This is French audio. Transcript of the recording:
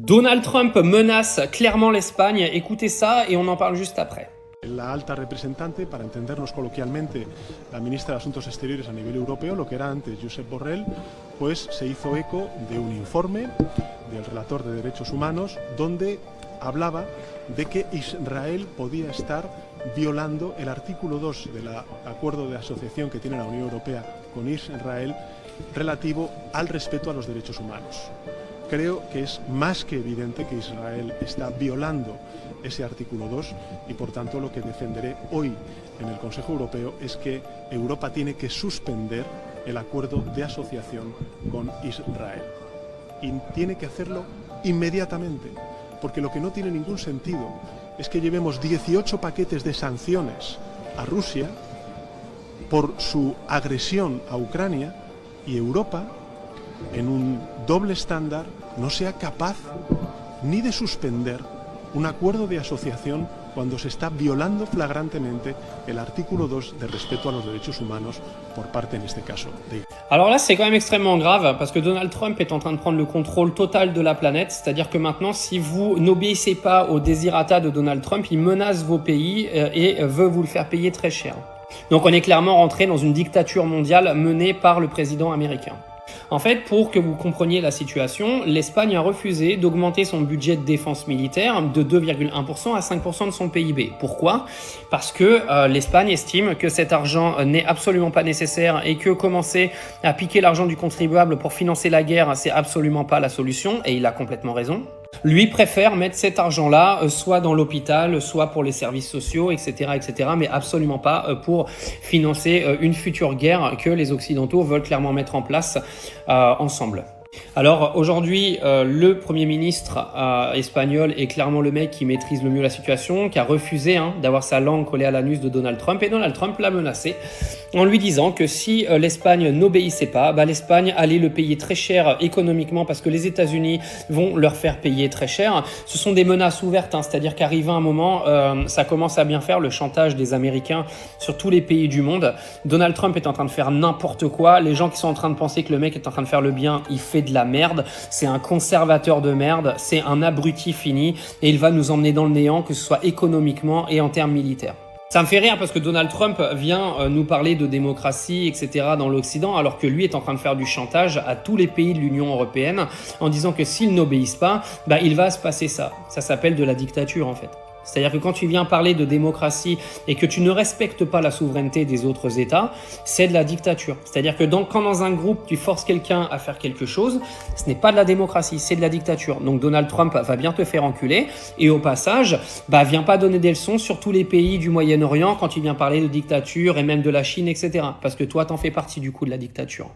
Donald Trump menace clairement l'Espagne, écoutez ça et on en parle juste après. La alta representante, para entendernos coloquialmente, la ministra de Asuntos Exteriores a nivel europeo, lo que era antes Josep Borrell, pues se hizo eco de un informe del relator de derechos humanos donde hablaba de que Israel podía estar violando el artículo 2 del acuerdo de asociación que tiene la Unión Europea con Israel relativo al respeto a los derechos humanos. Creo que es más que evidente que Israel está violando ese artículo 2 y por tanto lo que defenderé hoy en el Consejo Europeo es que Europa tiene que suspender el acuerdo de asociación con Israel y tiene que hacerlo inmediatamente, porque lo que no tiene ningún sentido es que llevemos 18 paquetes de sanciones a Rusia por su agresión a Ucrania y Europa, en un doble estándar, no sea capaz ni de suspender un acuerdo de asociación cuando se está violando flagrantemente el artículo 2 de respeto a los derechos humanos por parte, en este caso, de Israel. Alors là, c'est quand même extrêmement grave parce que Donald Trump est en train de prendre le contrôle total de la planète. C'est-à-dire que maintenant, si vous n'obéissez pas aux desiderata de Donald Trump, il menace vos pays et veut vous le faire payer très cher. Donc on est clairement rentré dans une dictature mondiale menée par le président américain. En fait, pour que vous compreniez la situation, l'Espagne a refusé d'augmenter son budget de défense militaire de 2,1% à 5% de son PIB. Pourquoi ? Parce que l'Espagne estime que cet argent n'est absolument pas nécessaire et que commencer à piquer l'argent du contribuable pour financer la guerre, c'est absolument pas la solution, et il a complètement raison. Lui préfère mettre cet argent-là soit dans l'hôpital, soit pour les services sociaux, etc., mais absolument pas pour financer une future guerre que les Occidentaux veulent clairement mettre en place ensemble. Alors aujourd'hui, le Premier ministre espagnol est clairement le mec qui maîtrise le mieux la situation, qui a refusé d'avoir sa langue collée à l'anus de Donald Trump, et Donald Trump l'a menacé en lui disant que si l'Espagne n'obéissait pas, l'Espagne allait le payer très cher économiquement parce que les États-Unis vont leur faire payer très cher. Ce sont des menaces ouvertes, c'est-à-dire qu'arrivé un moment, ça commence à bien faire le chantage des Américains sur tous les pays du monde. Donald Trump est en train de faire n'importe quoi. Les gens qui sont en train de penser que le mec est en train de faire le bien, il fait de la merde. C'est un conservateur de merde, c'est un abruti fini et il va nous emmener dans le néant, que ce soit économiquement et en termes militaires. Ça me fait rire parce que Donald Trump vient nous parler de démocratie, etc. dans l'Occident, alors que lui est en train de faire du chantage à tous les pays de l'Union européenne en disant que s'ils n'obéissent pas, il va se passer ça. Ça s'appelle de la dictature en fait. C'est-à-dire que quand tu viens parler de démocratie et que tu ne respectes pas la souveraineté des autres États, c'est de la dictature. C'est-à-dire que quand dans un groupe, tu forces quelqu'un à faire quelque chose, ce n'est pas de la démocratie, c'est de la dictature. Donc Donald Trump va bien te faire enculer et au passage, viens pas donner des leçons sur tous les pays du Moyen-Orient quand tu viens parler de dictature et même de la Chine, etc. Parce que toi, t'en fais partie du coup de la dictature.